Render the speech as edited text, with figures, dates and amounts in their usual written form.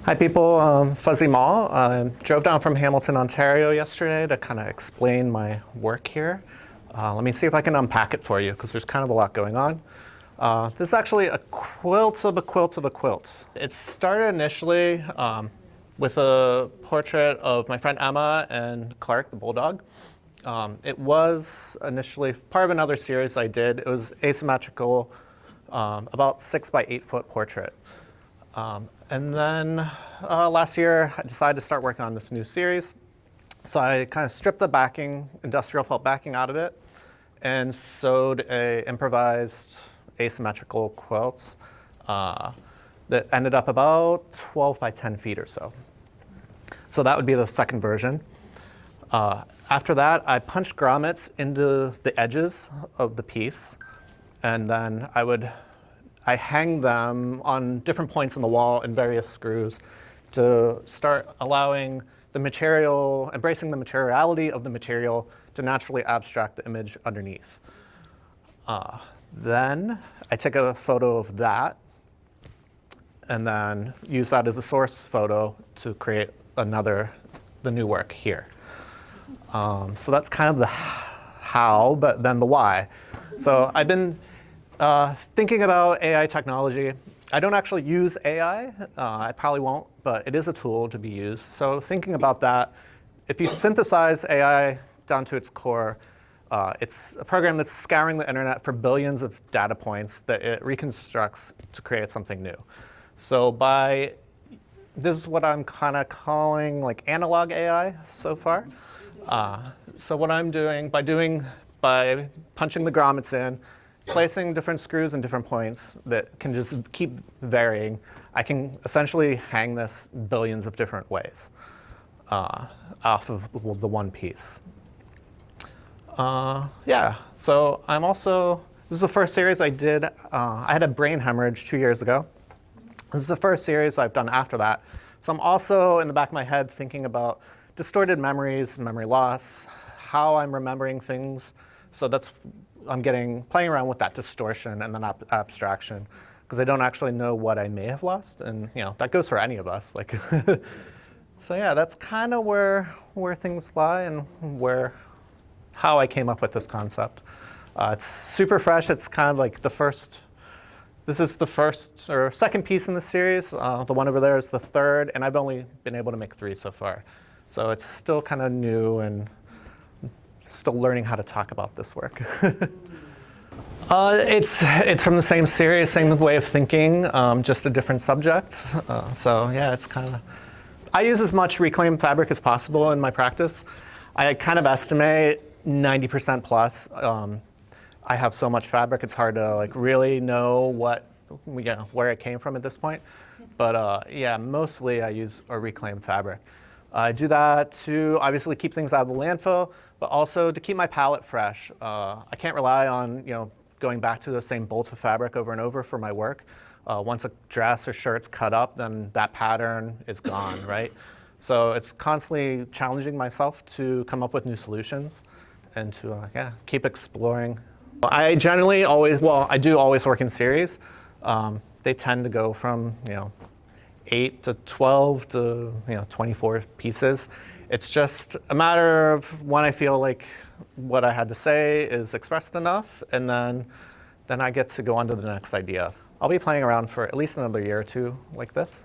Hi people, Fuzzy Mall. I drove down from Hamilton, Ontario yesterday to kind of explain my work here. Let me see if I can unpack it for you because there's kind of a lot going on. This is actually a quilt of a quilt of a quilt. It started initially with a portrait of my friend Emma and Clark, the bulldog. It was initially part of another series I did. It was asymmetrical, about 6 by 8 foot portrait. And then last year, I decided to start working on this new series. So I kind of stripped the backing, industrial felt backing out of it, and sewed a improvised asymmetrical quilt that ended up about 12 by 10 feet or so. So that would be the second version. After that, I punched grommets into the edges of the piece, and then I hang them on different points in the wall in various screws to start allowing the material, embracing the materiality of the material to naturally abstract the image underneath. Then I take a photo of that and then use that as a source photo to create the new work here. So that's kind of the how, but then the why. So I've been thinking about AI technology. I don't actually use AI. I probably won't, but it is a tool to be used. So thinking about that, if you synthesize AI down to its core, it's a program that's scouring the internet for billions of data points that it reconstructs to create something new. So this is what I'm kind of calling like analog AI so far. So what I'm doing by punching the grommets in, placing different screws in different points that can just keep varying, I can essentially hang this billions of different ways off of the one piece. Yeah, so this is the first series I did. I had a brain hemorrhage 2 years ago. This is the first series I've done after that. So I'm also in the back of my head thinking about distorted memories, memory loss, how I'm remembering things. So I'm playing around with that distortion and then abstraction because I don't actually know what I may have lost, and that goes for any of us. Like, so yeah, that's kind of where things lie and how I came up with this concept. It's super fresh. It's kind of like this is the first or second piece in the series. The one over there is the third, and I've only been able to make 3 so far. So it's still kind of new and still learning how to talk about this work. It's from the same series, same way of thinking, just a different subject. So yeah, it's kind of, I use as much reclaimed fabric as possible in my practice. I kind of estimate 90% plus. I have so much fabric, it's hard to really know where it came from at this point. But yeah, mostly I use a reclaimed fabric. I do that to obviously keep things out of the landfill, but also to keep my palette fresh. I can't rely on going back to the same bolt of fabric over and over for my work. Once a dress or shirt's cut up, then that pattern is gone, right? So it's constantly challenging myself to come up with new solutions and to keep exploring. I generally I do always work in series. They tend to go from 8 to 12 to 24 pieces. It's just a matter of when I feel like what I had to say is expressed enough, and then I get to go on to the next idea. I'll be playing around for at least another year or two like this.